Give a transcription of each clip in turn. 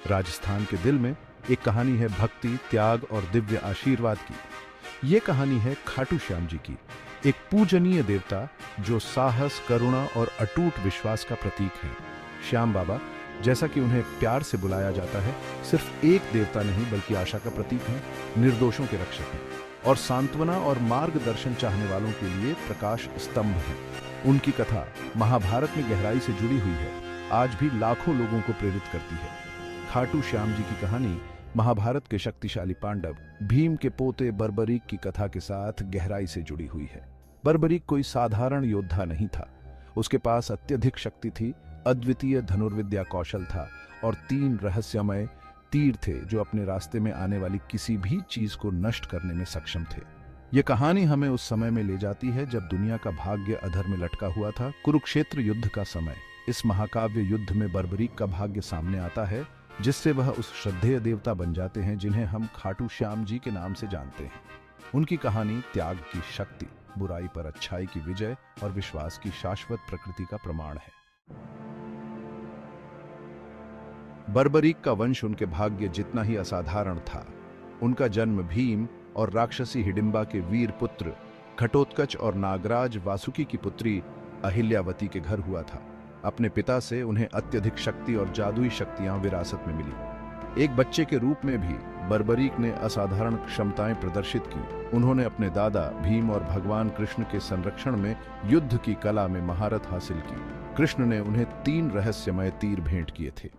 राजस्थान के दिल में एक कहानी है भक्ति, त्याग और दिव्य आशीर्वाद की। ये कहानी है खाटू श्याम जी की, एक पूजनीय देवता जो साहस, करुणा और अटूट विश्वास का प्रतीक है। श्याम बाबा, जैसा कि उन्हें प्यार से बुलाया जाता है, सिर्फ एक देवता नहीं बल्कि आशा का प्रतीक है, निर्दोषों के रक्षक हैं और सांत्वना और मार्गदर्शन चाहने वालों के लिए प्रकाश स्तंभ है। उनकी कथा महाभारत में गहराई से जुड़ी हुई है, आज भी लाखों लोगों को प्रेरित करती है। खाटू श्याम जी की कहानी महाभारत के शक्तिशाली पांडव भीम के पोते बर्बरीक की कथा के साथ गहराई से जुड़ी हुई है। बर्बरीक कोई साधारण योद्धा नहीं था, उसके पास अत्यधिक शक्ति थी, अद्वितीय धनुर्विद्या कौशल था और 3 रहस्यमय तीर थे जो अपने रास्ते में आने वाली किसी भी चीज को नष्ट करने में सक्षम थे। यह कहानी हमें उस समय में ले जाती है जब दुनिया का भाग्य अधर में लटका हुआ था, कुरुक्षेत्र युद्ध का समय। इस महाकाव्य युद्ध में बर्बरीक का भाग्य सामने आता है, जिससे वह उस श्रद्धेय देवता बन जाते हैं जिन्हें हम खाटू श्याम जी के नाम से जानते हैं। उनकी कहानी त्याग की शक्ति, बुराई पर अच्छाई की विजय और विश्वास की शाश्वत प्रकृति का प्रमाण है। बर्बरीक का वंश उनके भाग्य जितना ही असाधारण था। उनका जन्म भीम और राक्षसी हिडिंबा के वीर पुत्र घटोत्कच और नागराज वासुकी की पुत्री अहिल्यावती के घर हुआ था। अपने पिता से उन्हें अत्यधिक शक्ति और जादुई शक्तियां विरासत में मिली। एक बच्चे के रूप में भी बर्बरीक ने असाधारण क्षमताएं प्रदर्शित की। उन्होंने अपने दादा भीम और भगवान कृष्ण के संरक्षण में युद्ध की कला में महारत हासिल की। कृष्ण ने उन्हें 3 रहस्यमय तीर भेंट किए थे।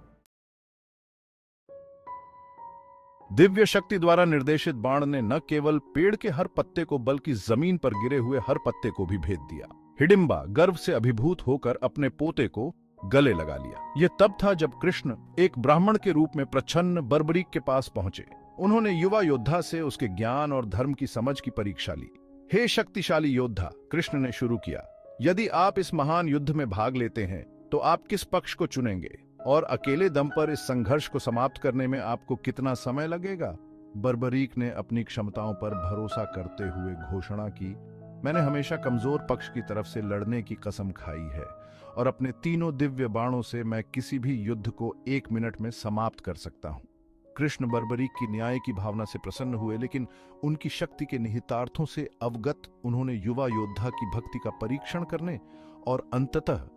दिव्य शक्ति द्वारा निर्देशित बाण ने न केवल पेड़ के हर पत्ते को बल्कि जमीन पर गिरे हुए हर पत्ते को भी भेद दिया। हिडिंबा गर्व से अभिभूत होकर अपने पोते को गले लगा लिया। यह तब था जब कृष्ण एक ब्राह्मण के रूप में प्रच्छन्न बर्बरीक के पास पहुंचे। उन्होंने युवा योद्धा से उसके ज्ञान और धर्म की समझ की परीक्षा ली। हे शक्तिशाली योद्धा, कृष्ण ने शुरू किया, यदि आप इस महान युद्ध में भाग लेते हैं तो आप किस पक्ष को चुनेंगे और अकेले दम पर इस संघर्ष को समाप्त करने में आपको कितना समय लगेगा? बर्बरीक ने अपनी क्षमताओं पर भरोसा करते हुए घोषणा की, मैंने हमेशा कमजोर पक्ष की तरफ से लड़ने की कसम खाई है और अपने 3 दिव्य बाणों से मैं किसी भी युद्ध को 1 मिनट में समाप्त कर सकता हूं। कृष्ण बर्बरीक की न्याय की भावना से प्रसन्न हुए, लेकिन उनकी शक्ति के निहितार्थों से अवगत उन्होंने युवा योद्धा की भक्ति का परीक्षण करने और अंततः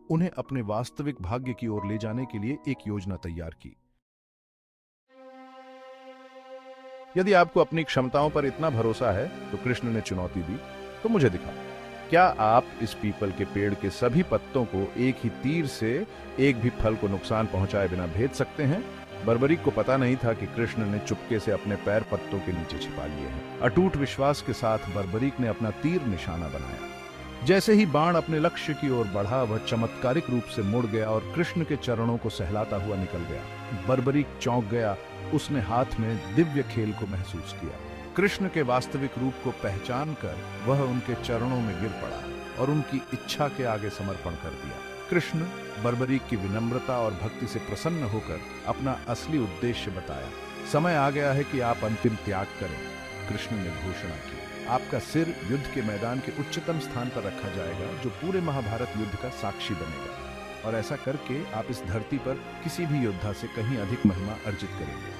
उन्हें अपने वास्तविक भाग्य की ओर ले जाने के लिए एक योजना तैयार की। यदि आपको अपनी क्षमताओं पर इतना भरोसा है, तो कृष्ण ने चुनौती दी, तो मुझे दिखाओ, क्या आप इस पीपल के पेड़ के सभी पत्तों को एक ही तीर से एक भी फल को नुकसान पहुंचाए बिना भेद सकते हैं? बर्बरीक को पता नहीं था कि कृष्ण ने चुपके से अपने पैर पत्तों के नीचे छिपा लिए हैं। अटूट विश्वास के साथ बर्बरीक ने अपना तीर निशाना बनाया। जैसे ही बाण अपने लक्ष्य की ओर बढ़ा, वह चमत्कारिक रूप से मुड़ गया और कृष्ण के चरणों को सहलाता हुआ निकल गया। बर्बरीक चौंक गया, उसने हाथ में दिव्य खेल को महसूस किया। कृष्ण के वास्तविक रूप को पहचान कर वह उनके चरणों में गिर पड़ा और उनकी इच्छा के आगे समर्पण कर दिया। कृष्ण बर्बरीक की विनम्रता और भक्ति से प्रसन्न होकर अपना असली उद्देश्य बताया। समय आ गया है कि आप अंतिम त्याग करें, कृष्ण ने घोषणा की। आपका सिर युद्ध के मैदान के उच्चतम स्थान पर रखा जाएगा, जो पूरे महाभारत युद्ध का साक्षी बनेगा, और ऐसा करके आप इस धरती पर किसी भी योद्धा से कहीं अधिक महिमा अर्जित करेंगे।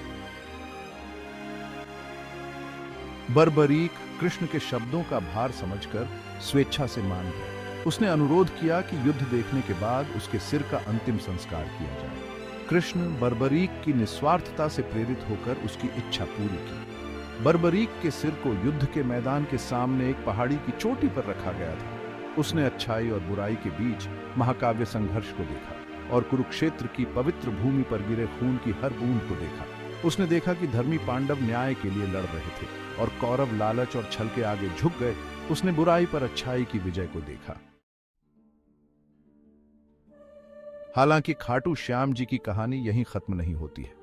बर्बरीक कृष्ण के शब्दों का भार समझकर स्वेच्छा से मान गया। उसने अनुरोध किया कि युद्ध देखने के बाद उसके सिर का अंतिम संस्कार किया जाए। कृष्ण बर्बरीक की निस्वार्थता से प्रेरित होकर उसकी इच्छा पूरी की। बर्बरीक के सिर को युद्ध के मैदान के सामने एक पहाड़ी की चोटी पर रखा गया था। उसने अच्छाई और बुराई के बीच महाकाव्य संघर्ष को देखा और कुरुक्षेत्र की पवित्र भूमि पर गिरे खून की हर बूंद को देखा। उसने देखा कि धर्मी पांडव न्याय के लिए लड़ रहे थे और कौरव लालच और छल के आगे झुक गए। उसने बुराई पर अच्छाई की विजय को देखा। हालांकि खाटू श्याम जी की कहानी यहीं खत्म नहीं होती है।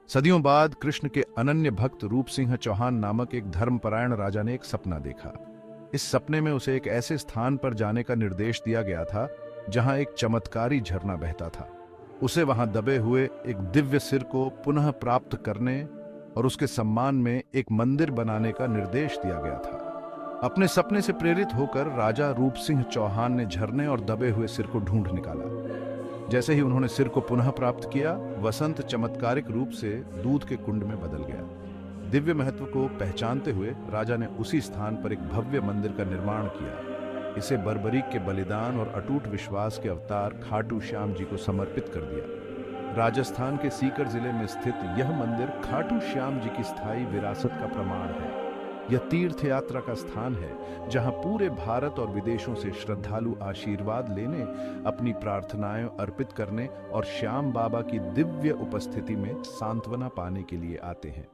सदियों बाद कृष्ण के अनन्य भक्त रूप सिंह चौहान नामक एक धर्मपरायण राजा ने एक सपना देखा। इस सपने में उसे एक ऐसे स्थान पर जाने का निर्देश दिया गया था जहां एक चमत्कारी झरना बहता था। उसे वहां दबे हुए एक दिव्य सिर को पुनः प्राप्त करने और उसके सम्मान में एक मंदिर बनाने का निर्देश दिया गया था। अपने सपने से प्रेरित होकर राजा रूप सिंह चौहान ने झरने और दबे हुए सिर को ढूंढ निकाला। जैसे ही उन्होंने सिर को पुनः प्राप्त किया, वसंत चमत्कारिक रूप से दूध के कुंड में बदल गया। दिव्य महत्व को पहचानते हुए राजा ने उसी स्थान पर एक भव्य मंदिर का निर्माण किया। इसे बर्बरीक के बलिदान और अटूट विश्वास के अवतार खाटू श्याम जी को समर्पित कर दिया। राजस्थान के सीकर जिले में स्थित यह मंदिर खाटू श्याम जी की स्थायी विरासत का प्रमाण है। यह तीर्थ यात्रा का स्थान है जहां पूरे भारत और विदेशों से श्रद्धालु आशीर्वाद लेने, अपनी प्रार्थनाएं अर्पित करने और श्याम बाबा की दिव्य उपस्थिति में सांत्वना पाने के लिए आते हैं।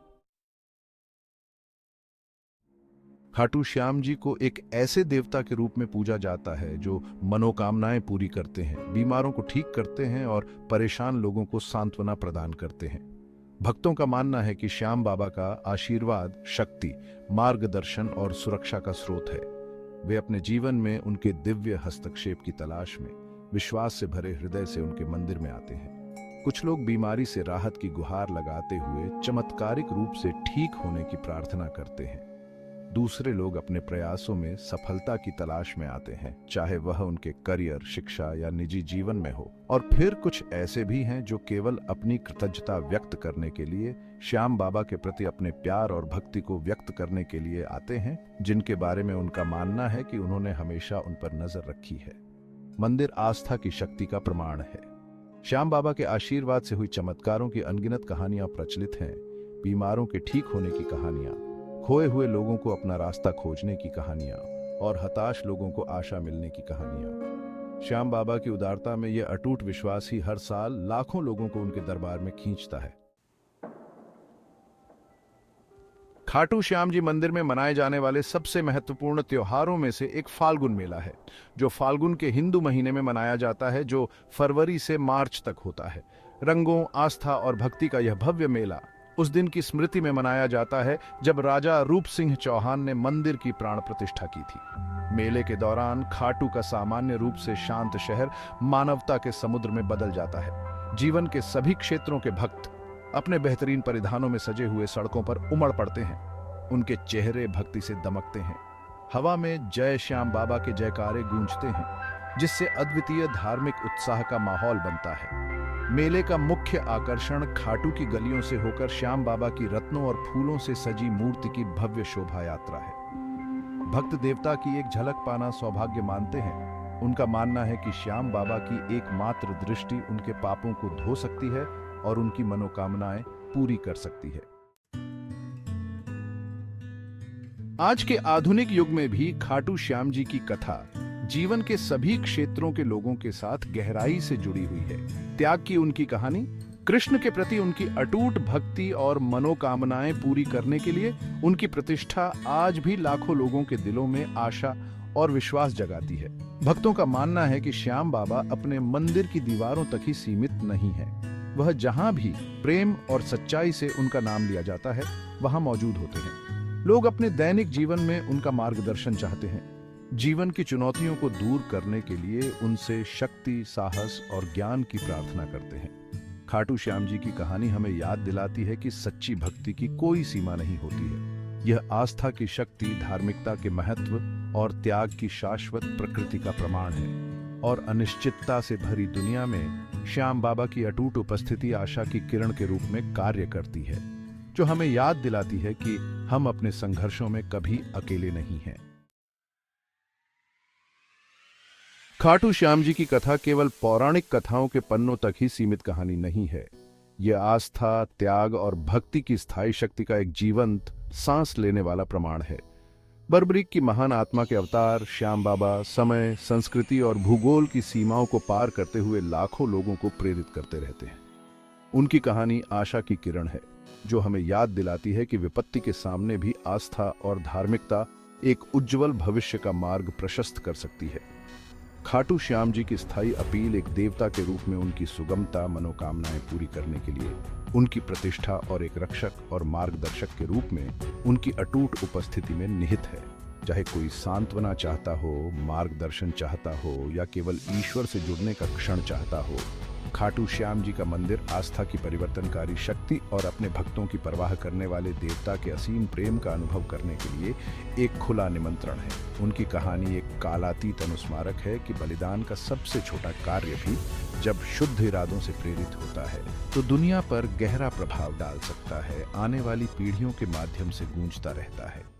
खाटू श्याम जी को एक ऐसे देवता के रूप में पूजा जाता है जो मनोकामनाएं पूरी करते हैं, बीमारों को ठीक करते हैं और परेशान लोगों को सांत्वना प्रदान करते हैं। भक्तों का मानना है कि श्याम बाबा का आशीर्वाद, शक्ति, मार्गदर्शन और सुरक्षा का स्रोत है। वे अपने जीवन में उनके दिव्य हस्तक्षेप की तलाश में विश्वास से भरे हृदय से उनके मंदिर में आते हैं। कुछ लोग बीमारी से राहत की गुहार लगाते हुए चमत्कारिक रूप से ठीक होने की प्रार्थना करते हैं। दूसरे लोग अपने प्रयासों में सफलता की तलाश में आते हैं, चाहे वह उनके करियर, शिक्षा या निजी जीवन में हो। और फिर कुछ ऐसे भी हैं जो केवल अपनी कृतज्ञता व्यक्त करने के लिए, श्याम बाबा के प्रति अपने प्यार और भक्ति को व्यक्त करने के लिए आते हैं, जिनके बारे में उनका मानना है कि उन्होंने हमेशा उन पर नजर रखी है। मंदिर आस्था की शक्ति का प्रमाण है। श्याम बाबा के आशीर्वाद से हुई चमत्कारों की अनगिनत कहानियां प्रचलित हैं। बीमारों के ठीक होने की कहानियां, खोए हुए लोगों को अपना रास्ता खोजने की कहानियां और हताश लोगों को आशा मिलने की कहानियां। श्याम बाबा की उदारता में यह अटूट विश्वास ही हर साल लाखों लोगों को उनके दरबार में खींचता है। खाटू श्याम जी मंदिर में मनाए जाने वाले सबसे महत्वपूर्ण त्योहारों में से एक फाल्गुन मेला है, जो फाल्गुन के हिंदू महीने में मनाया जाता है, जो फरवरी से मार्च तक होता है। रंगों, आस्था और भक्ति का यह भव्य मेला उस दिन की स्मृति में मनाया जाता है जब राजा रूप सिंह चौहान ने मंदिर की प्राण प्रतिष्ठा की थी। मेले के दौरान खाटू का सामान्य रूप से शांत शहर मानवता के समुद्र में बदल जाता है। जीवन के सभी क्षेत्रों के भक्त अपने बेहतरीन परिधानों में सजे हुए सड़कों पर उमड़ पड़ते हैं। उनके चेहरे भक्ति से दमकते हैं। हवा में जय श्याम बाबा के जयकारे गूंजते हैं, जिससे अद्वितीय धार्मिक उत्साह का माहौल बनता है। मेले का मुख्य आकर्षण खाटू की गलियों से होकर श्याम बाबा की रत्नों और फूलों से सजी मूर्ति की भव्य शोभा यात्रा है। भक्त देवता की एक झलक पाना सौभाग्य मानते हैं। उनका मानना है कि श्याम बाबा की एकमात्र दृष्टि उनके पापों को धो सकती है और उनकी मनोकामनाएं पूरी कर सकती है। आज के आधुनिक युग में भी खाटू श्याम जी की कथा जीवन के सभी क्षेत्रों के लोगों के साथ गहराई से जुड़ी हुई है। त्याग की उनकी कहानी, कृष्ण के प्रति उनकी अटूट भक्ति और मनोकामनाएं पूरी करने के लिए उनकी प्रतिष्ठा आज भी लाखों लोगों के दिलों में आशा और विश्वास जगाती है। भक्तों का मानना है कि श्याम बाबा अपने मंदिर की दीवारों तक ही सीमित नहीं है। वह जहां भी प्रेम और सच्चाई से उनका नाम लिया जाता है, वहां मौजूद होते हैं। लोग अपने दैनिक जीवन में उनका मार्गदर्शन चाहते हैं। जीवन की चुनौतियों को दूर करने के लिए उनसे शक्ति, साहस और ज्ञान की प्रार्थना करते हैं। खाटू श्याम जी की कहानी हमें याद दिलाती है कि सच्ची भक्ति की कोई सीमा नहीं होती है। यह आस्था की शक्ति, धार्मिकता के महत्व और त्याग की शाश्वत प्रकृति का प्रमाण है। और अनिश्चितता से भरी दुनिया में श्याम बाबा की अटूट उपस्थिति आशा की किरण के रूप में कार्य करती है, जो हमें याद दिलाती है कि हम अपने संघर्षों में कभी अकेले नहीं हैं। खाटू श्याम जी की कथा केवल पौराणिक कथाओं के पन्नों तक ही सीमित कहानी नहीं है। यह आस्था, त्याग और भक्ति की स्थायी शक्ति का एक जीवंत, सांस लेने वाला प्रमाण है। बर्बरीक की महान आत्मा के अवतार श्याम बाबा समय, संस्कृति और भूगोल की सीमाओं को पार करते हुए लाखों लोगों को प्रेरित करते रहते हैं। उनकी कहानी आशा की किरण है, जो हमें याद दिलाती है कि विपत्ति के सामने भी आस्था और धार्मिकता एक उज्जवल भविष्य का मार्ग प्रशस्त कर सकती है। खाटू श्याम जी की स्थायी अपील एक देवता के रूप में उनकी सुगमता, मनोकामनाएं पूरी करने के लिए उनकी प्रतिष्ठा और एक रक्षक और मार्गदर्शक के रूप में उनकी अटूट उपस्थिति में निहित है। चाहे कोई सांत्वना चाहता हो, मार्गदर्शन चाहता हो या केवल ईश्वर से जुड़ने का क्षण चाहता हो, खाटू श्याम जी का मंदिर आस्था की परिवर्तनकारी शक्ति और अपने भक्तों की परवाह करने वाले देवता के असीम प्रेम का अनुभव करने के लिए एक खुला निमंत्रण है। उनकी कहानी एक कालातीत अनुस्मारक है कि बलिदान का सबसे छोटा कार्य भी जब शुद्ध इरादों से प्रेरित होता है तो दुनिया पर गहरा प्रभाव डाल सकता है, आने वाली पीढ़ियों के माध्यम से गूंजता रहता है।